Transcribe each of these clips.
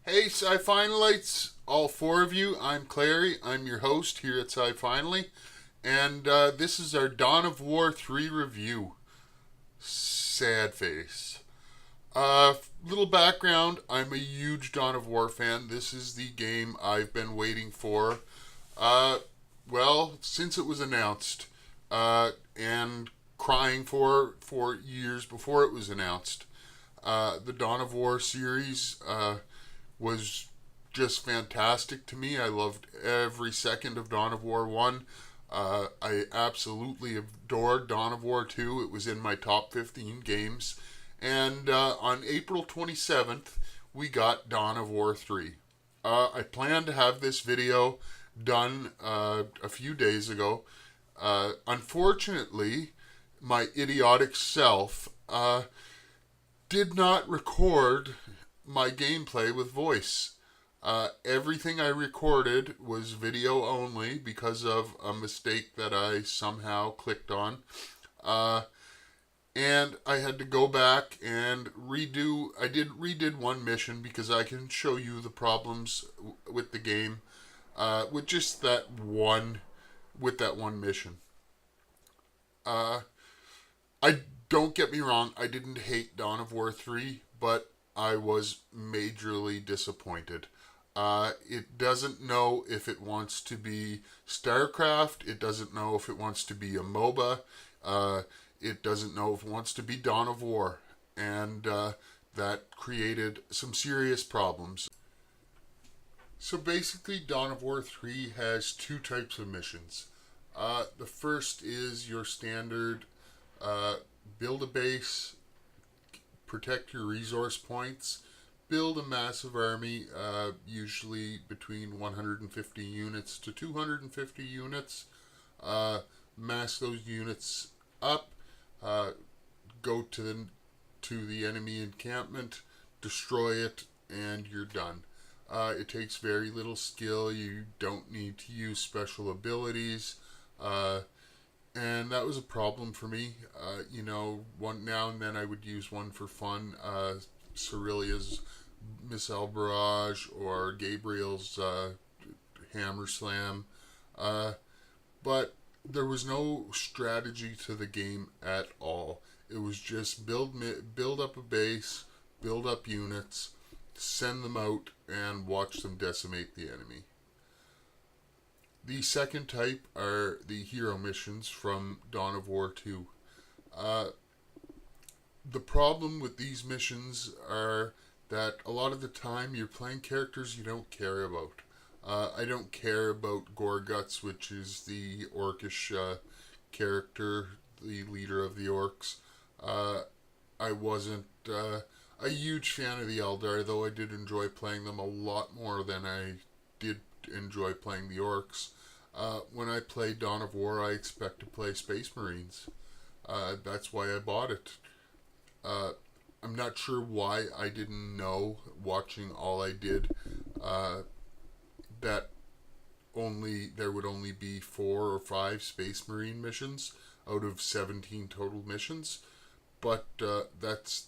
Hey, Sci-Finalites, all four of you. I'm Clary. I'm your host here at Sci-Finally, and this is our Dawn of War 3 review. Sad face. Little background, I'm a huge Dawn of War fan. This is the game I've been waiting for, uh, since it was announced, and crying for years before it was announced. The Dawn of War series, was just fantastic to me. I loved every second of Dawn of War 1. I absolutely adored Dawn of War 2. It was in my top 15 games. And on April 27th, we got Dawn of War 3. I planned to have this video done a few days ago. Unfortunately, my idiotic self did not record my gameplay with voice. Everything I recorded was video only because of a mistake that I somehow clicked on. And I had to go back and redo. I redid one mission because I can show you the problems with the game with just that one mission. Uh, I don't get me wrong. I didn't hate Dawn of War 3, but I was majorly disappointed. It doesn't know if it wants to be StarCraft. It doesn't know if it wants to be a MOBA. It doesn't know if it wants to be Dawn of War. And that created some serious problems. So basically, Dawn of War 3 has two types of missions. The first is your standard build a base, protect your resource points, build a massive army, usually between 150 units to 250 units, mass those units up, go to the enemy encampment, destroy it, and you're done. It takes very little skill. You don't need to use special abilities. And that was a problem for me. One now and then I would use one for fun. Cerilia's Missile Barrage or Gabriel's Hammer Slam. But there was no strategy to the game at all. It was just build up a base, build up units, send them out, and watch them decimate the enemy. The second type are the hero missions from Dawn of War 2. The problem with these missions are that a lot of the time you're playing characters you don't care about. I don't care about Gorguts, which is the orcish character, the leader of the orcs. I wasn't a huge fan of the Eldar, though I did enjoy playing them a lot more than I did enjoy playing the orcs. When I play Dawn of War, I expect to play Space Marines. That's why I bought it. I'm not sure why I didn't know, watching all I did, that there would only be 4 or 5 Space Marine missions out of 17 total missions. But that's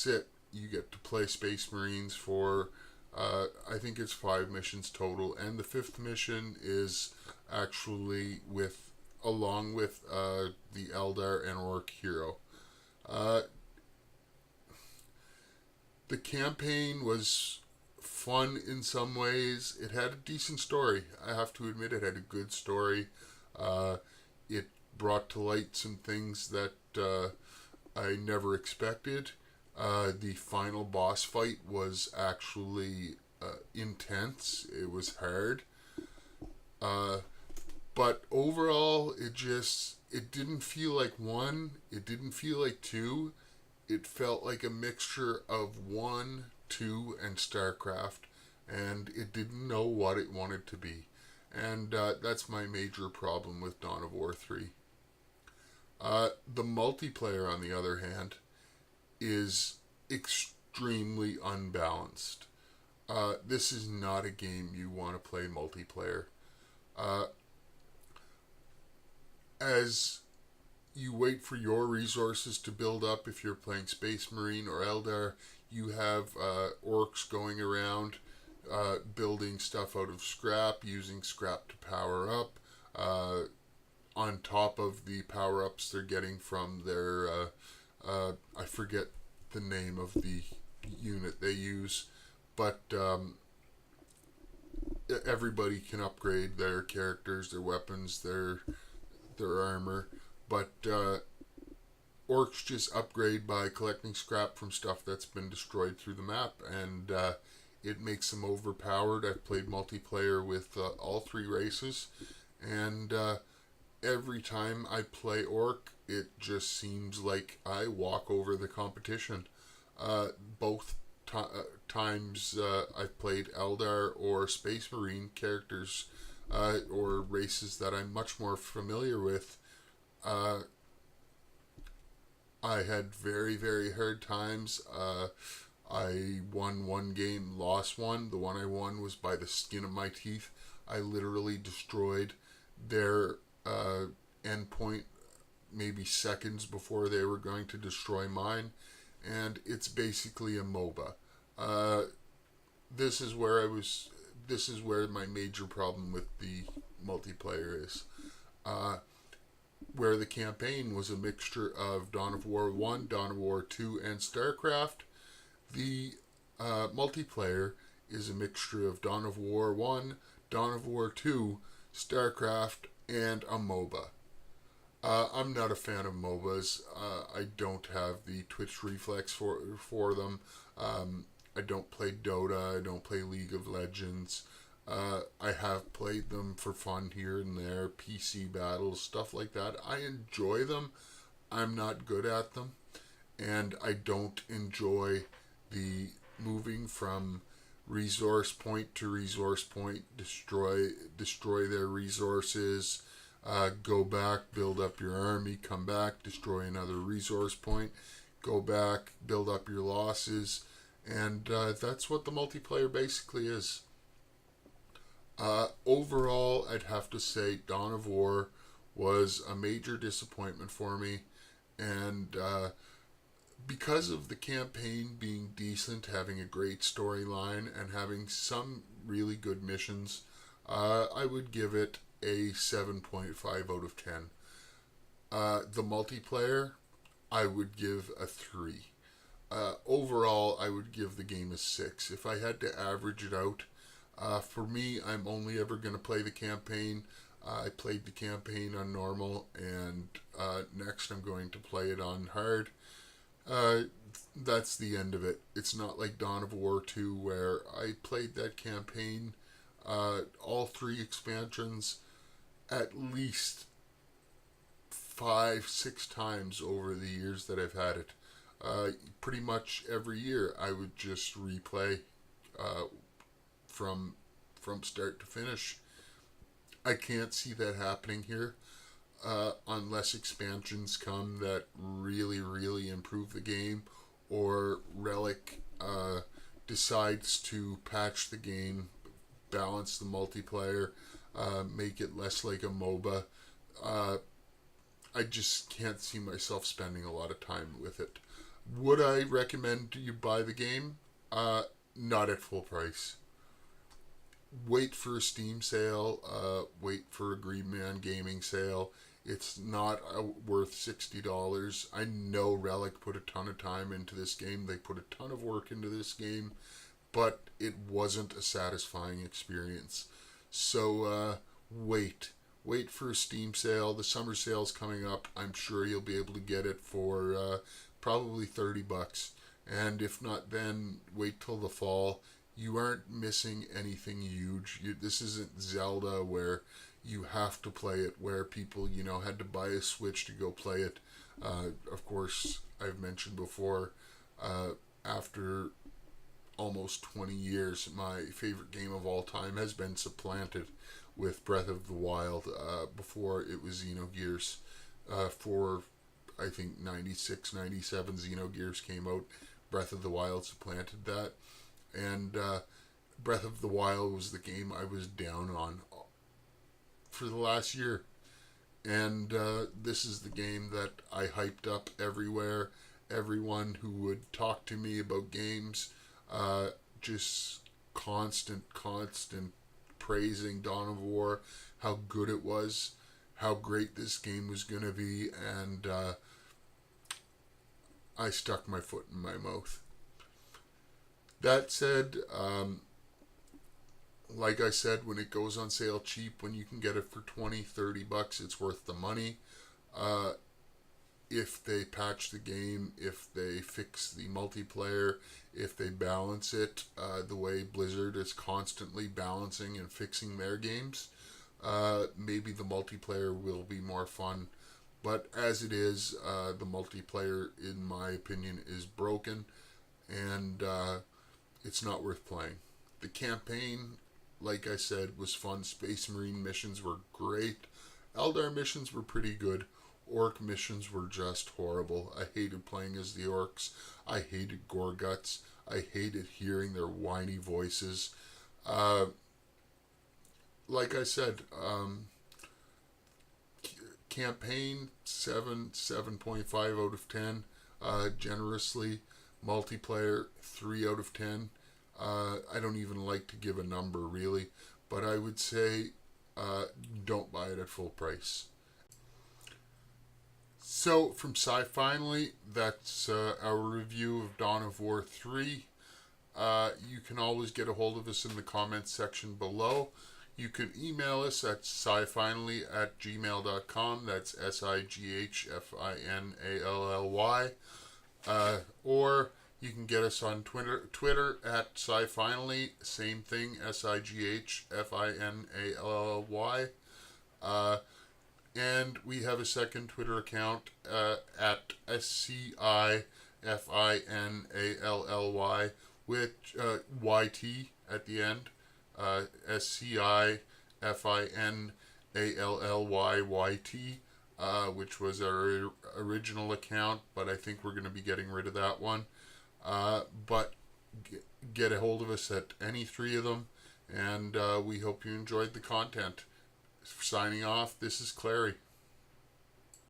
it. You get to play Space Marines for I think it's 5 missions total, and the 5th mission is actually along with the Eldar and Orc hero. The campaign was fun in some ways. It had a decent story. I have to admit, it had a good story. It brought to light some things that I never expected. The final boss fight was actually intense. It was hard. But overall, it didn't feel like 1. It didn't feel like 2. It felt like a mixture of 1, 2, and StarCraft. And it didn't know what it wanted to be. And that's my major problem with Dawn of War 3. The multiplayer, on the other hand, is extremely unbalanced. This is not a game you want to play multiplayer. As you wait for your resources to build up, if you're playing Space Marine or Eldar, you have orcs going around building stuff out of scrap, using scrap to power up, on top of the power ups they're getting from their, I forget the name of the unit they use, but everybody can upgrade their characters, their weapons, their armor, but orcs just upgrade by collecting scrap from stuff that's been destroyed through the map, and it makes them overpowered. I've played multiplayer with all three races, and every time I play orc, it just seems like I walk over the competition. Both times I've played Eldar or Space Marine characters, or races that I'm much more familiar with, uh, I had very, very hard times. I won one game, lost one. The one I won was by the skin of my teeth. I literally destroyed their endpoint maybe seconds before they were going to destroy mine, and it's basically a MOBA. Uh, this is where I was. This is where my major problem with the multiplayer is. Uh, where the campaign was a mixture of Dawn of War 1, Dawn of War 2, and StarCraft, the multiplayer is a mixture of Dawn of War 1, Dawn of War 2, StarCraft, and a MOBA. I'm not a fan of MOBAs. I don't have the Twitch reflex for them. I don't play Dota. I don't play League of Legends. I have played them for fun here and there, PC battles, stuff like that. I enjoy them. I'm not good at them, and I don't enjoy the moving from resource point to resource point, destroy their resources, go back, build up your army, come back, destroy another resource point, go back, build up your losses, and that's what the multiplayer basically is. Overall, I'd have to say Dawn of War was a major disappointment for me, and because of the campaign being decent, having a great storyline, and having some really good missions, I would give it a 7.5 out of 10. The multiplayer, I would give a 3. Overall, I would give the game a 6. If I had to average it out, for me, I'm only ever going to play the campaign. I played the campaign on normal, and next I'm going to play it on hard. That's the end of it. It's not like Dawn of War 2, where I played that campaign, all three expansions, at least 5, 6 times over the years that I've had it. Pretty much every year I would just replay from start to finish. I can't see that happening here, unless expansions come that really, really improve the game, or Relic decides to patch the game, balance the multiplayer, make it less like a MOBA. I just can't see myself spending a lot of time with it. Would I recommend you buy the game? Not at full price. Wait for a Steam sale. Wait for a Green Man Gaming sale. It's not worth $60. I know Relic put a ton of time into this game. They put a ton of work into this game, but it wasn't a satisfying experience. So wait. Wait for a Steam sale. The summer sale's coming up. I'm sure you'll be able to get it for probably $30. And if not, then wait till the fall. You aren't missing anything huge. This isn't Zelda where you have to play it, where people, had to buy a Switch to go play it. Of course, I've mentioned before, after almost 20 years, my favorite game of all time has been supplanted with Breath of the Wild. Before it was Xenogears. For, I think, 96, 97, Xenogears came out. Breath of the Wild supplanted that. And Breath of the Wild was the game I was down on for the last year. And this is the game that I hyped up everywhere. Everyone who would talk to me about games just constant praising Dawn of War, how good it was, how great this game was going to be, and I stuck my foot in my mouth. That said, like I said, when it goes on sale cheap, when you can get it for $20-$30, it's worth the money. If they patch the game, if they fix the multiplayer, if they balance it the way Blizzard is constantly balancing and fixing their games, maybe the multiplayer will be more fun. But as it is, the multiplayer, in my opinion, is broken, and it's not worth playing. The campaign, like I said, was fun. Space Marine missions were great. Eldar missions were pretty good. Orc missions were just horrible. I hated playing as the orcs. I hated Gorguts. I hated hearing their whiny voices. Like I said, campaign 7.5 out of 10. Generously. Multiplayer 3 out of 10. I don't even like to give a number really, but I would say don't buy it at full price. So, from Sci-Finally, that's our review of Dawn of War 3. You can always get a hold of us in the comments section below. You can email us at scifinally@gmail.com. That's SIGHFINALLY. Or you can get us on Twitter at scifinally. Same thing, SIGHFINALLY. And we have a second Twitter account at SCIFINALLY with YT at the end. SCIFINALLYYT, which was our original account, but I think we're going to be getting rid of that one. But get a hold of us at any three of them, and we hope you enjoyed the content. Signing off, this is Clary.